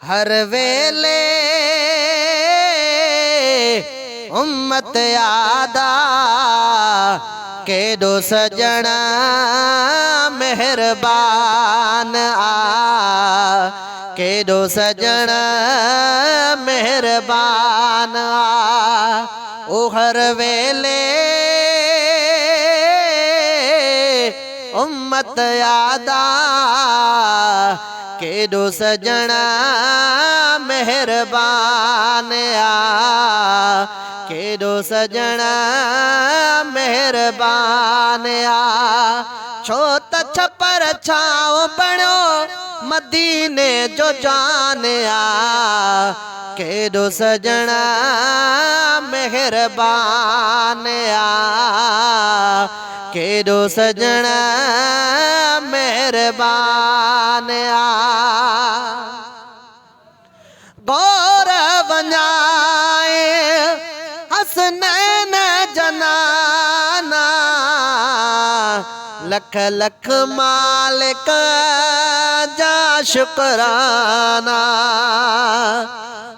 हर वेले उम्मत यादा केडो सजना मेहरबान केडो सजना मेहरबान ओ हर वेले उम्मत यादा केडो सजना मेहरबान केडो सजना मेहरबान छो त छपर छाओ बणो मदीने जो जान केडो सजना मेहरबान केडो सजना मेहरबान गौर वञाए हसनैन जनाना लख लख मालिक जा शुकराना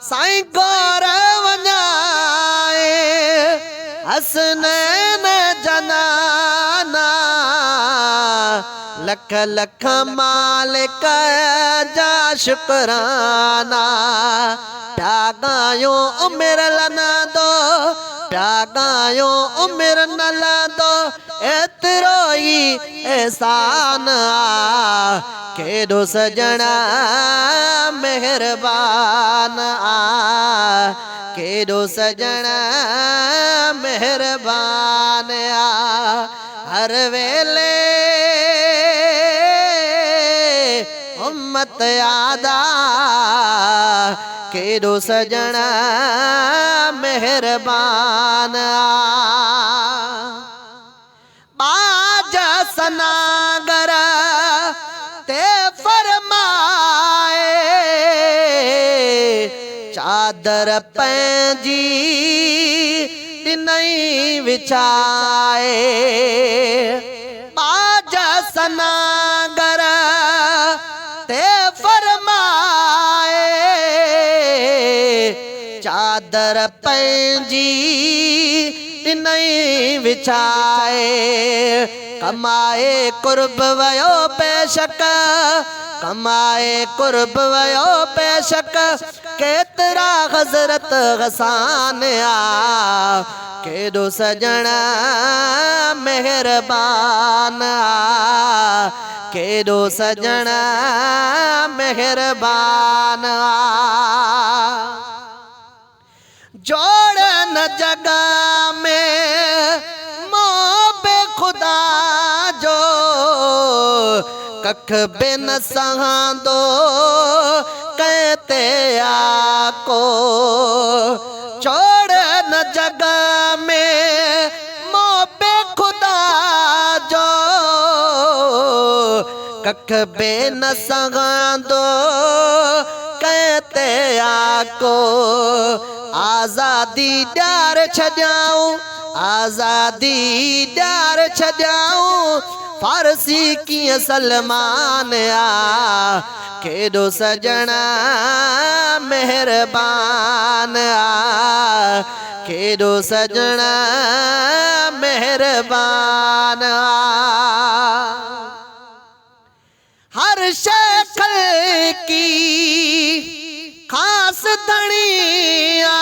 साईं गौर वञाए हसनैन जनाना लख लख मालिक जा शुकराना प्यागायो उमिर लना दो प्यागायो उमिर न दो एतिरो ही एहसान केडो सजना मेहरबान केडो सजना मेहरबान हर वेले उम्मत यादा केडो सजना मेहरबान बाज सनागर ते फरमाए चादर पंहिंजी ॾिनई विछाए बाज सनागर ते फरमाए चादर पंहिंजी ॾिनई विछाए कमाए कुर्ब वयो बेशक कमाए कुर्ब वयो बेशक केतरा हज़रत हसान केडो सजना मेहरबान केडो सजना मेहरबान जोड़ न जगह में मोहबे खुदा जो कख बे न सहांदो कहते आको जोड़ न जगह में मोहबे खुदा जो कख बे न सहांदो कहते आको आज़ादी ॾियार छॾियाऊं आज़ादी ॾियार छॾियाऊं फारसी कीअं सलमान केडो सजना मेहरबान केडो सजना मेहरबान हर शक्ल की खास धनिया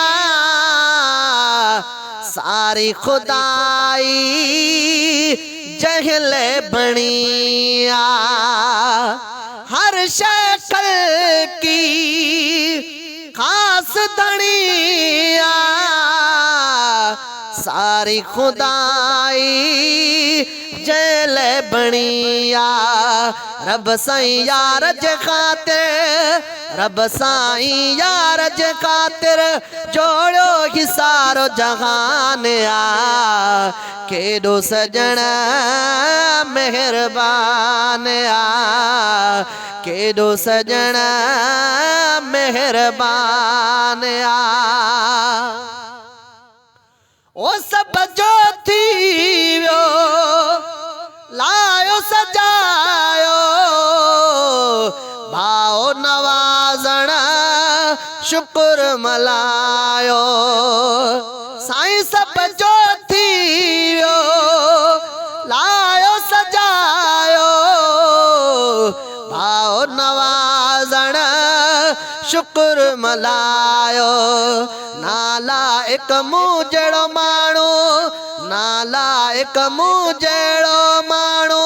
सारी खुदाई जहल बनिया हर शक्ल की खास धनिया सारी खुदाई जहल बनिया रब साईं यार जे खातिर रब साईं यार जे खातिर जोड़ो ही सारो जहान केडो सजना मेहरबान केडो सजना मेहरबान ओ सब जो थी वियो लायो सजायो भाओ नवाज़ण शुक्र मलायो साईं सब जो थी वियो लायो सजायो भाव नवाज़ण शुक्र मलायो नाला एक मूं जहिड़ो माण्हू नाला एक मूं जहिड़ो माण्हू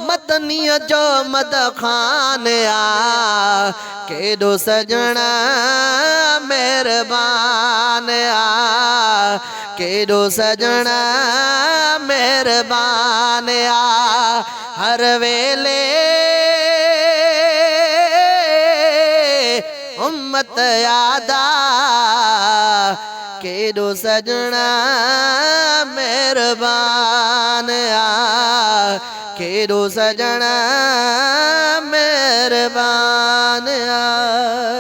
मदनीअ जो मद खान आ केॾो सजण महिरबान आ केॾो सजण महिरबान आ हर वेले उम्मत यादा केॾो सजण महिरबान आ केॾो सजण महिरबान आ।